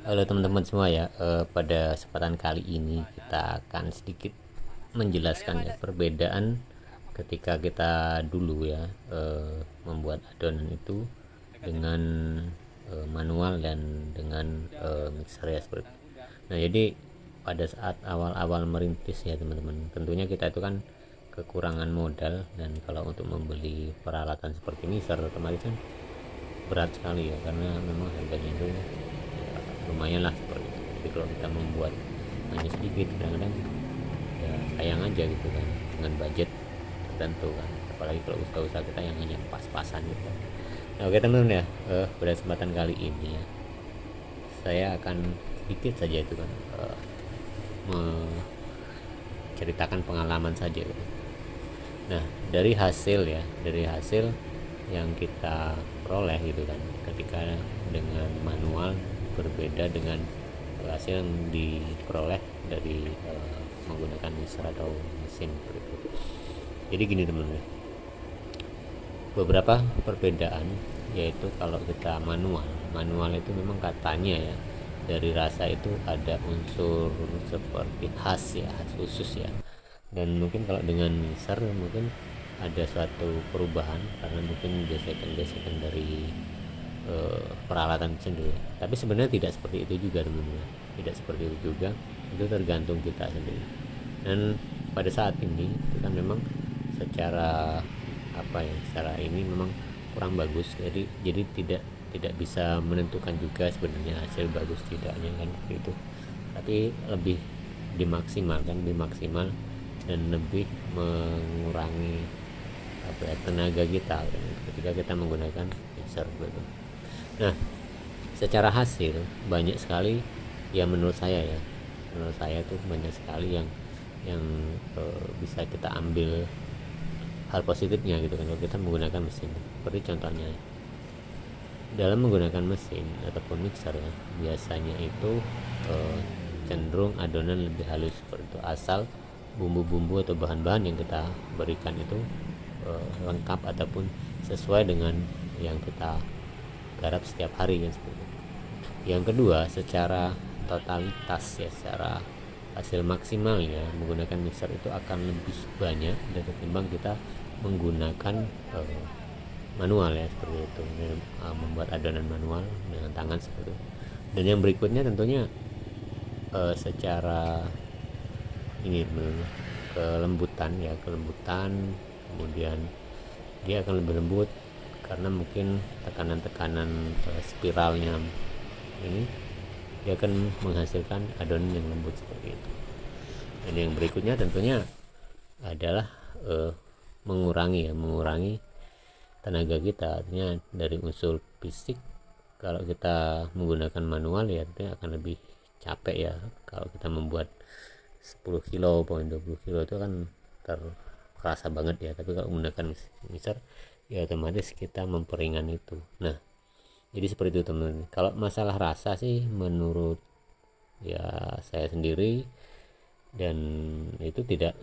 Halo teman-teman semua ya, pada kesempatan kali ini kita akan sedikit menjelaskan ya perbedaan ketika kita dulu ya membuat adonan itu dengan manual dan dengan mixer ya seperti itu. Nah jadi pada saat awal-awal merintis ya teman-teman, tentunya kita itu kan kekurangan modal, dan kalau untuk membeli peralatan seperti mixer otomatis kan berat sekali ya, karena memang harganya itu ya, lumayan lah seperti itu. Jadi kalau kita membuat hanya sedikit, kadang-kadang ya sayang aja gitu kan dengan budget tertentu kan, apalagi kalau usaha-usaha kita yang hanya pas-pasan gitu. Nah oke teman-teman ya, pada kesempatan kali ini ya saya akan sedikit saja itu kan menceritakan pengalaman saja gitu. Nah dari hasil ya, dari hasil yang kita peroleh gitu kan ketika dengan manual berbeda dengan hasil yang diperoleh dari menggunakan mixer atau mesin seperti itu. Jadi gini teman-teman, beberapa perbedaan yaitu kalau kita manual itu memang katanya ya dari rasa itu ada unsur seperti khas ya, khas khusus ya, dan mungkin kalau dengan mixer mungkin ada suatu perubahan karena mungkin gesekan-gesekan dari peralatan sendiri. Tapi sebenarnya tidak seperti itu juga teman-teman, tidak seperti itu juga, itu tergantung kita sendiri. Dan pada saat ini kita memang secara apa ya, secara ini memang kurang bagus, jadi tidak bisa menentukan juga sebenarnya hasil bagus tidaknya kan itu, tapi lebih dimaksimalkan, lebih maksimal dan lebih mengurangi apa ya, tenaga kita ketika kita menggunakan mixer gitu. Nah secara hasil banyak sekali ya, menurut saya ya, menurut saya tuh banyak sekali yang bisa kita ambil hal positifnya gitu kan kalau kita menggunakan mesin. Seperti contohnya dalam menggunakan mesin ataupun mixer ya, biasanya itu cenderung adonan lebih halus seperti itu, asal bumbu-bumbu atau bahan-bahan yang kita berikan itu lengkap ataupun sesuai dengan yang kita garap setiap hari kan seperti itu. Yang kedua, secara totalitas ya, secara hasil maksimalnya menggunakan mixer itu akan lebih banyak dari ketimbang kita menggunakan manual ya seperti itu, membuat adonan manual dengan tangan seperti itu. Dan yang berikutnya tentunya secara ini kelembutan ya, kelembutan, kemudian dia akan lebih lembut karena mungkin tekanan-tekanan spiralnya ini dia akan menghasilkan adonan yang lembut seperti itu. Dan yang berikutnya tentunya adalah mengurangi tenaga kita, artinya dari unsur fisik. Kalau kita menggunakan manual ya itu akan lebih capek ya, kalau kita membuat 10 kilo, 20 kilo itu kan terasa banget ya, tapi kalau menggunakan mixer ya otomatis kita memperingan itu. Nah jadi seperti itu teman-teman. Kalau masalah rasa sih menurut ya saya sendiri, dan itu tidak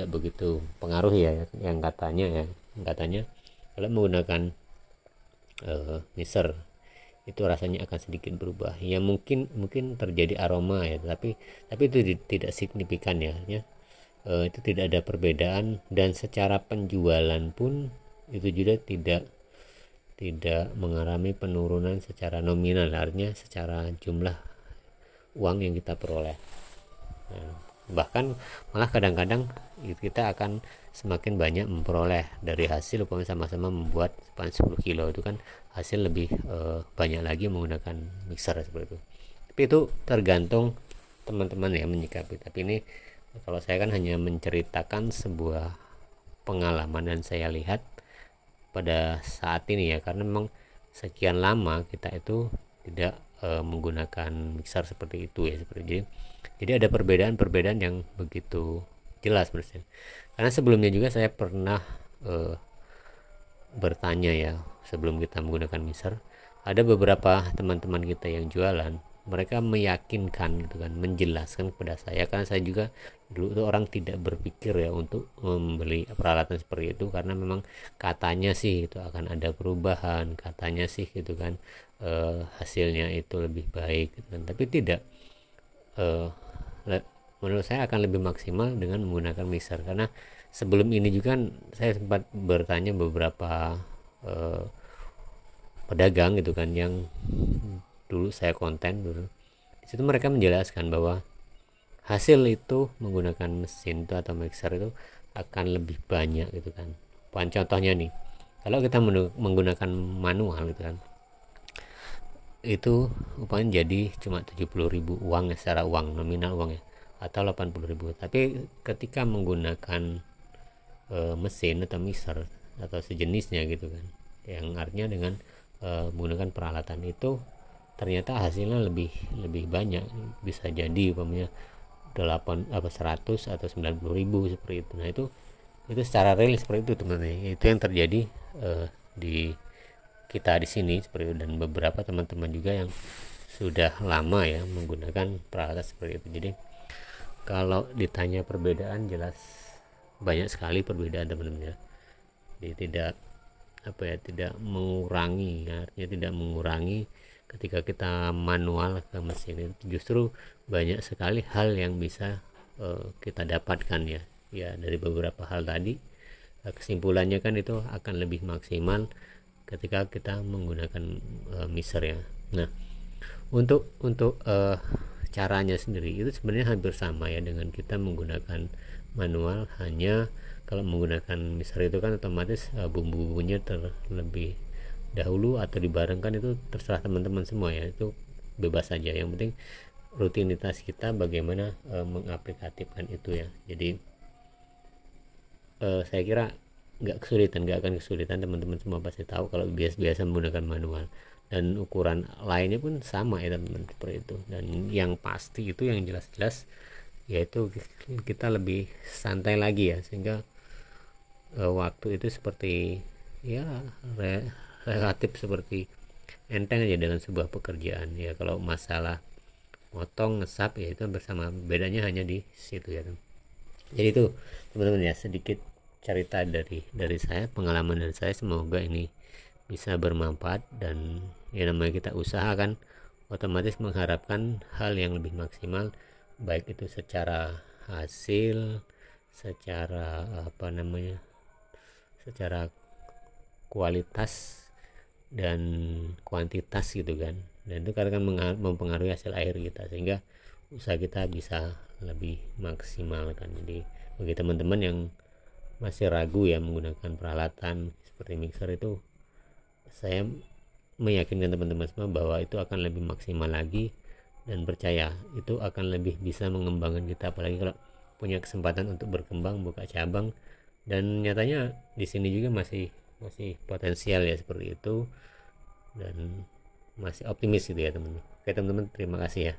begitu pengaruh ya, yang katanya kalau menggunakan mixer itu rasanya akan sedikit berubah ya, mungkin terjadi aroma ya, tapi itu tidak signifikan ya, itu tidak ada perbedaan. Dan secara penjualan pun itu juga tidak mengalami penurunan secara nominal, artinya secara jumlah uang yang kita peroleh. Nah, bahkan malah kadang-kadang kita akan semakin banyak memperoleh dari hasil, umpamanya sama-sama membuat 10 kilo itu kan hasil lebih banyak lagi menggunakan mixer seperti itu. Tapi itu tergantung teman-teman ya menyikapi. Tapi ini kalau saya kan hanya menceritakan sebuah pengalaman dan saya lihat pada saat ini ya, karena memang sekian lama kita itu tidak menggunakan mixer seperti itu ya, jadi ada perbedaan yang begitu jelas menurut. Karena sebelumnya juga saya pernah bertanya ya, sebelum kita menggunakan mixer, ada beberapa teman-teman kita yang jualan, mereka meyakinkan gitu kan, menjelaskan kepada saya, karena saya juga dulu tuh orang tidak berpikir ya untuk membeli peralatan seperti itu, karena memang katanya sih itu akan ada perubahan, katanya sih gitu kan hasilnya itu lebih baik gitu kan. Tapi tidak, eh, menurut saya akan lebih maksimal dengan menggunakan mixer, karena sebelum ini juga kan saya sempat bertanya beberapa eh, pedagang gitu kan, yang dulu saya konten dulu. Di situ mereka menjelaskan bahwa hasil itu menggunakan mesin itu atau mixer itu akan lebih banyak gitu kan. Contohnya nih, kalau kita menggunakan manual gitu kan, itu upahnya jadi cuma 70.000 uang ya, secara uang nominal uang ya, atau 80.000. Tapi ketika menggunakan mesin atau mixer atau sejenisnya gitu kan, yang artinya dengan menggunakan peralatan itu, ternyata hasilnya lebih lebih banyak, bisa jadi umpamanya 100 atau 90.000 seperti itu. Nah itu secara real seperti itu teman-teman, itu yang terjadi di kita di sini seperti itu, dan beberapa teman-teman juga yang sudah lama ya menggunakan peralatan seperti itu. Jadi kalau ditanya perbedaan, jelas banyak sekali perbedaan teman-teman ya. Jadi tidak tidak mengurangi, artinya tidak mengurangi ketika kita manual ke mesin itu, justru banyak sekali hal yang bisa kita dapatkan ya dari beberapa hal tadi. Kesimpulannya kan itu akan lebih maksimal ketika kita menggunakan mixer ya. Nah, untuk caranya sendiri itu sebenarnya hampir sama ya dengan kita menggunakan manual, hanya kalau menggunakan mixer itu kan otomatis bumbu-bumbunya terlebih dahulu atau dibarengkan, itu terserah teman-teman semua ya, itu bebas saja. Yang penting rutinitas kita bagaimana mengaplikatifkan itu ya. Jadi saya kira nggak akan kesulitan, teman-teman semua pasti tahu kalau biasa menggunakan manual, dan ukuran lainnya pun sama ya teman-teman, seperti itu. Dan yang pasti itu, yang jelas-jelas yaitu kita lebih santai lagi ya, sehingga waktu itu seperti ya relatif seperti enteng aja dalam sebuah pekerjaan ya. Kalau masalah motong ngesap ya itu bersama, bedanya hanya di situ ya. Jadi itu teman-teman ya, sedikit cerita dari saya, pengalaman dari saya. Semoga ini bisa bermanfaat, dan ya namanya kita usaha kan otomatis mengharapkan hal yang lebih maksimal, baik itu secara hasil, secara secara kualitas dan kuantitas gitu kan. Dan itu karena kan mempengaruhi hasil akhir kita, sehingga usaha kita bisa lebih maksimal kan. Jadi bagi teman-teman yang masih ragu ya menggunakan peralatan seperti mixer itu, saya meyakinkan teman-teman semua bahwa itu akan lebih maksimal lagi, dan percaya itu akan lebih bisa mengembangkan kita, apalagi kalau punya kesempatan untuk berkembang, buka cabang. Dan nyatanya di sini juga masih potensial ya seperti itu, dan masih optimis gitu ya teman-teman. Oke teman-teman, terima kasih ya.